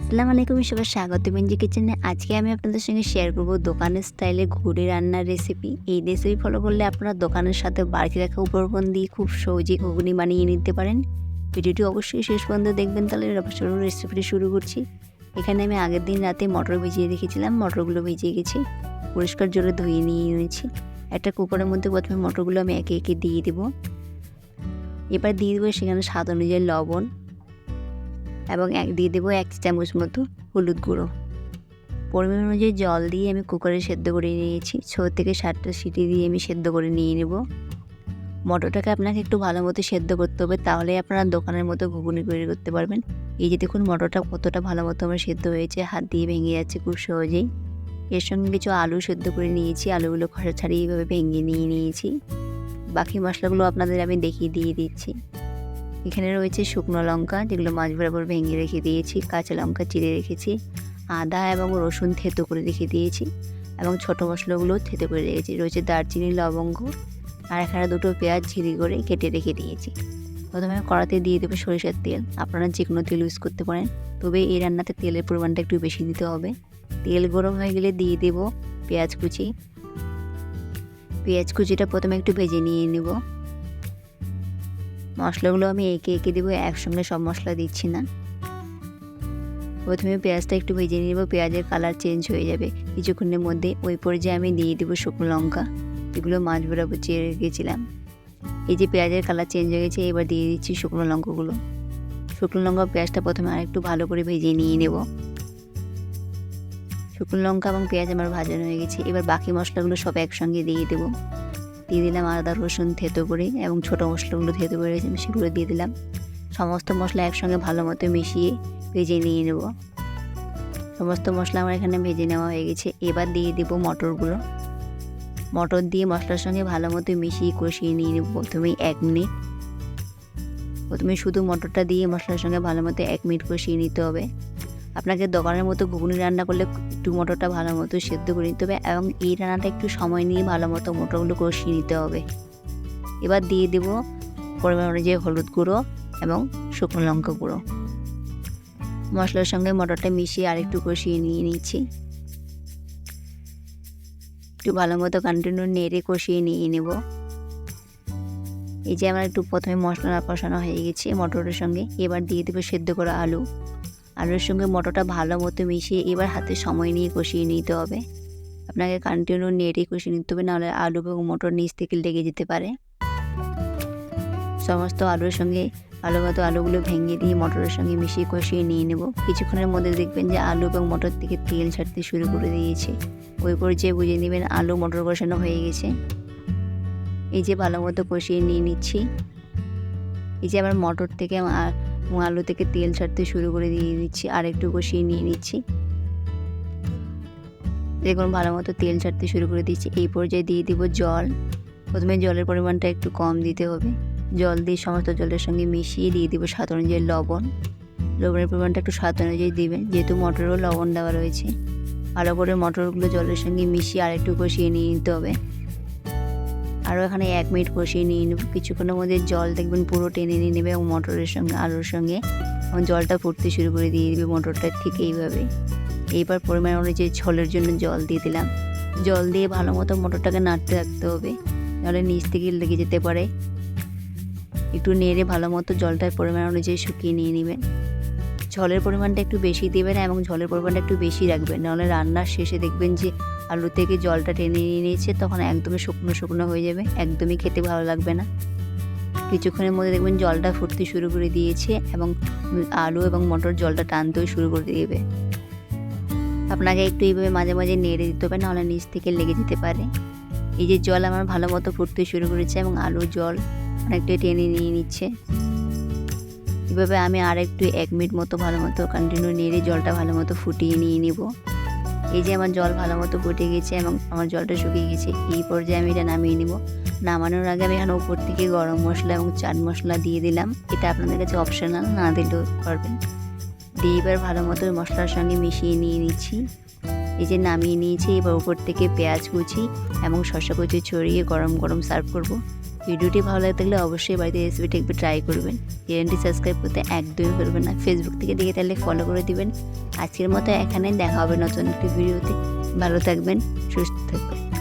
আসসালামু আলাইকুম, সবাই স্বাগত বেঞ্জি কিচেনে। আজকে আমি আপনাদের সঙ্গে শেয়ার করব দোকানের স্টাইলে ঘুড়ি রান্নার রেসিপি। এই রেসিপি ফলো করলে আপনারা দোকানের সাথে বাকি রাখা উপকরণ দিয়ে খুব সহজেই ঘুগনি বানিয়ে নিতে পারেন। ভিডিওটি অবশ্যই শেষ পর্যন্ত দেখবেন, তাহলে রেসিপিটি শুরু করছি। এখানে আমি আগের দিন রাতে মটর ভিজিয়ে রেখেছিলাম, মটরগুলো ভিজিয়ে গেছি, পরিষ্কার জলে ধুয়ে নিয়ে নিয়েছি। একটা কুকারের মধ্যে প্রথমে মটরগুলো আমি একে একে দিয়ে দেবো। এবার দিয়ে দেবো সেখানে স্বাদ অনুযায়ী লবণ এবং দিয়ে দেবো 1 চামচ মতো হলুদ গুঁড়ো। পরিমাণ অনুযায়ী জল দিয়ে আমি কুকারে সেদ্ধ করে নিয়েছি। 6 থেকে 7টা সিটি দিয়ে আমি সেদ্ধ করে নিয়ে নেব। মটরটাকে আপনাকে একটু ভালো মতো সেদ্ধ করতে হবে, তাহলে আপনারা দোকানের মতো ঘুগনি তৈরি করতে পারবেন। এই যে দেখুন মটরটা কতটা ভালো মতো আমার সেদ্ধ হয়েছে, হাত দিয়ে ভেঙে যাচ্ছে খুব সহজেই। এর সঙ্গে কিছু আলু সেদ্ধ করে নিয়েছি, আলুগুলো খোসা ছাড়িয়ে এইভাবে ভেঙে নিয়ে নিয়েছি। বাকি মশলাগুলো আপনাদের আমি দেখিয়ে দিয়ে দিচ্ছি। এখানে রয়েছে শুকনো লঙ্কা, যেগুলো মাছ বরাবর ভেঙে রেখে দিয়েছি, কাঁচা লঙ্কা চিড়ে রেখেছি, আদা এবং রসুন থেতো করে রেখে দিয়েছি এবং ছোটো মশলাগুলো থেতো করে রেখেছি। রয়েছে দারচিনি, লবঙ্গ আর এখানে 2টো পেঁয়াজ ঝিরি করে কেটে রেখে দিয়েছি। প্রথমে কড়াতে দিয়ে দেবো সরিষার তেল। আপনারা যে কোনো তেল ইউজ করতে পারেন, তবে এই রান্নাতে তেলের পরিমাণটা একটু বেশি দিতে হবে। তেল গরম হয়ে গেলে দিয়ে দেবো পেঁয়াজ কুচি। পেঁয়াজ কুচিটা প্রথমে একটু ভেজে নিয়ে নেব। মশলাগুলো আমি একে একে দেবো, একসঙ্গে সব মশলা দিচ্ছি না। প্রথমে পেঁয়াজটা একটু ভেজে নেব, পেঁয়াজের কালার চেঞ্জ হয়ে যাবে কিছুক্ষণের মধ্যে। ওই পর্যায়ে আমি দিয়ে দেবো শুকনো লঙ্কা, যেগুলো মাছ বরাবর চিড়ে রেখেছিলাম। এই যে পেঁয়াজের কালার চেঞ্জ হয়ে গেছে, এবার দিয়ে দিচ্ছি শুকনো লঙ্কাগুলো। শুকনো লঙ্কা পেঁয়াজটা প্রথমে আরেকটু ভালো করে ভেজে নিয়ে নেব। শুকনো লঙ্কা এবং পেঁয়াজ আমার ভাজানো হয়ে গেছে। এবার বাকি মশলাগুলো সব একসঙ্গে দিয়ে দেবো। দিয়ে দিলাম আদা রসুন থেতো করে এবং ছোটো মশলাগুলো থেতো করে সেগুলো দিয়ে দিলাম। সমস্ত মশলা একসঙ্গে ভালো মতো মিশিয়ে ভেজে নিয়ে নেব। সমস্ত মশলা আমার এখানে ভেজে নেওয়া হয়ে গেছে। এবার দিয়ে দেবো মটরগুলো। মটর দিয়ে মশলার সঙ্গে ভালো মতো মিশিয়ে কষিয়ে নিয়ে নেব প্রথমেই 1 মিনিট। প্রথমে শুধু মটরটা দিয়ে মশলার সঙ্গে ভালো মতো 1 মিনিট কষিয়ে নিতে হবে। আপনাকে দোকানের মতো ঘুগনি রান্না করলে একটু মটরটা ভালো মতো সেদ্ধ করে নিতে হবে এবং এই রান্নাটা একটু সময় নিয়ে ভালো মতো মটরগুলো কষিয়ে নিতে হবে। এবার দিয়ে দেব পরিমাণ অনুযায়ী হলুদ গুঁড়ো এবং শুকনো লঙ্কা গুঁড়ো। মশলার সঙ্গে মটরটা মিশিয়ে আরেকটু কষিয়ে নিয়ে নিচ্ছি। একটু ভালো মতো কন্টিনিউ নেড়ে কষিয়ে নিয়ে নেব। এই যে আমার একটু প্রথমে মশলা কষানো হয়ে গেছে মটরের সঙ্গে। এবার দিয়ে দেবো সেদ্ধ করা আলু। আলুর সঙ্গে মটরটা ভালো মতো মিশিয়ে এবার হাতে সময় নিয়ে কষিয়ে নিতে হবে। আপনাকে কন্টিনিউ নেড়ে কষিয়ে নিতে হবে, নাহলে আলু এবং মটর নিচ থেকে লেগে যেতে পারে। সমস্ত আলুর সঙ্গে আলুগুলো ভেঙে দিয়ে মটরের সঙ্গে মিশিয়ে কষিয়ে নিয়ে নেব। কিছুক্ষণের মধ্যে দেখবেন যে আলু এবং মটর থেকে তেল ছাড়তে শুরু করে দিয়েছে। ওই পর্যায়ে বুঝে নেবেন আলু মটর কষানো হয়ে গেছে। এই যে ভালো মতো কষিয়ে নিয়ে নিচ্ছি। এই যে আমার মটর থেকে আলু থেকে তেল ছাড়তে শুরু করে দিয়ে দিচ্ছি, আর একটু কষিয়ে নিয়ে নিচ্ছি। দেখুন ভালো মতো তেল ছাড়তে শুরু করে দিচ্ছি। এই পর্যায়ে দিয়ে দিব জল। প্রথমে জলের পরিমাণটা একটু কম দিতে হবে। জল দিয়ে সমস্ত জলের সঙ্গে মিশিয়ে দিয়ে দিব স্বাদ অনুযায়ী লবণ। লবণের পরিমাণটা একটু স্বাদ অনুযায়ী দেবেন, যেহেতু মটরেও লবণ দেওয়া রয়েছে। ভালো করে মটরগুলো জলের সঙ্গে মিশিয়ে আর একটু কষিয়ে নিয়ে নিতে হবে। আরও এখানে 1 মিনিট কষিয়ে নিয়ে নেব। কিছুক্ষণের মধ্যে জল দেখবেন পুরো টেনে নিয়ে নেবে এবং মটরের সঙ্গে আলুর সঙ্গে এবং জলটা ফুটতে শুরু করে দিয়ে দেবে মটরটা ঠিক এইভাবে। এইবার পরিমাণ অনুযায়ী ঝোলের জন্য জল দিয়ে দিলাম। জল দিয়ে ভালো মতো মটরটাকে নাড়তে রাখতে হবে, নাহলে নিচ থেকে লেগে যেতে পারে। একটু নেড়ে ভালো মতো জলটার পরিমাণ অনুযায়ী শুকিয়ে নিয়ে নেবেন। ঝোলের পরিমাণটা একটু বেশি দেবেন এবং ঝোলের পরিমাণটা একটু বেশি রাখবেন, নাহলে রান্নার শেষে দেখবেন যে আলু থেকে জলটা টেনে নিয়ে নিয়েছে, তখন একদমই শুকনো শুকনো হয়ে যাবে, একদমই খেতে ভালো লাগবে না। কিছুক্ষণের মধ্যে দেখবেন জলটা ফুটতে শুরু করে দিয়েছে এবং আলু এবং মটর জলটা টানতেও শুরু করে দেবে। আপনাকে একটু এইভাবে মাঝে মাঝে নেড়ে দিতে হবে, নাহলে নিচ থেকে লেগে যেতে পারে। এই যে জল আমার ভালো মতো ফুটতে শুরু করেছে এবং আলু জল অনেকটাই টেনে নিয়ে নিচ্ছে। এভাবে আমি আর একটু 1 মিনিট মতো ভালো মতো কন্টিনিউ নেড়ে জলটা ভালো মতো ফুটিয়ে নিয়ে নেব। এই যে আমার জল ভালো মতো ফুটে গেছে এবং আমার জলটা শুকিয়ে গেছে। এই পর্যায়ে আমি এটা নামিয়ে নেব। নামানোর আগে আমি এখানে উপর থেকে গরম মশলা এবং চাট মশলা দিয়ে দিলাম। এটা আপনাদের কাছে অপশনাল, না দিলেও পারবেন। দিয়ে এবার ভালো মতো মশলার সঙ্গে মিশিয়ে নিয়ে নিচ্ছি। এই যে নামিয়ে নিয়েছি। এবার উপর থেকে পেঁয়াজ কুচি এবং শসা কুচি ছড়িয়ে গরম গরম সার্ভ করব। ভিডিওটি ভালো লাগে থাকলে অবশ্যই বাড়িতে রেসিপিটা একবার ট্রাই করবেন। চ্যানেলটি সাবস্ক্রাইব করতে একদমই ভুলবেন না। ফেসবুক থেকে দেখে তাহলে ফলো করে দিবেন। আজকের মতো এখানে দেখা হবে নতুন একটি ভিডিওতে। ভালো থাকবেন, সুস্থ থাকবেন।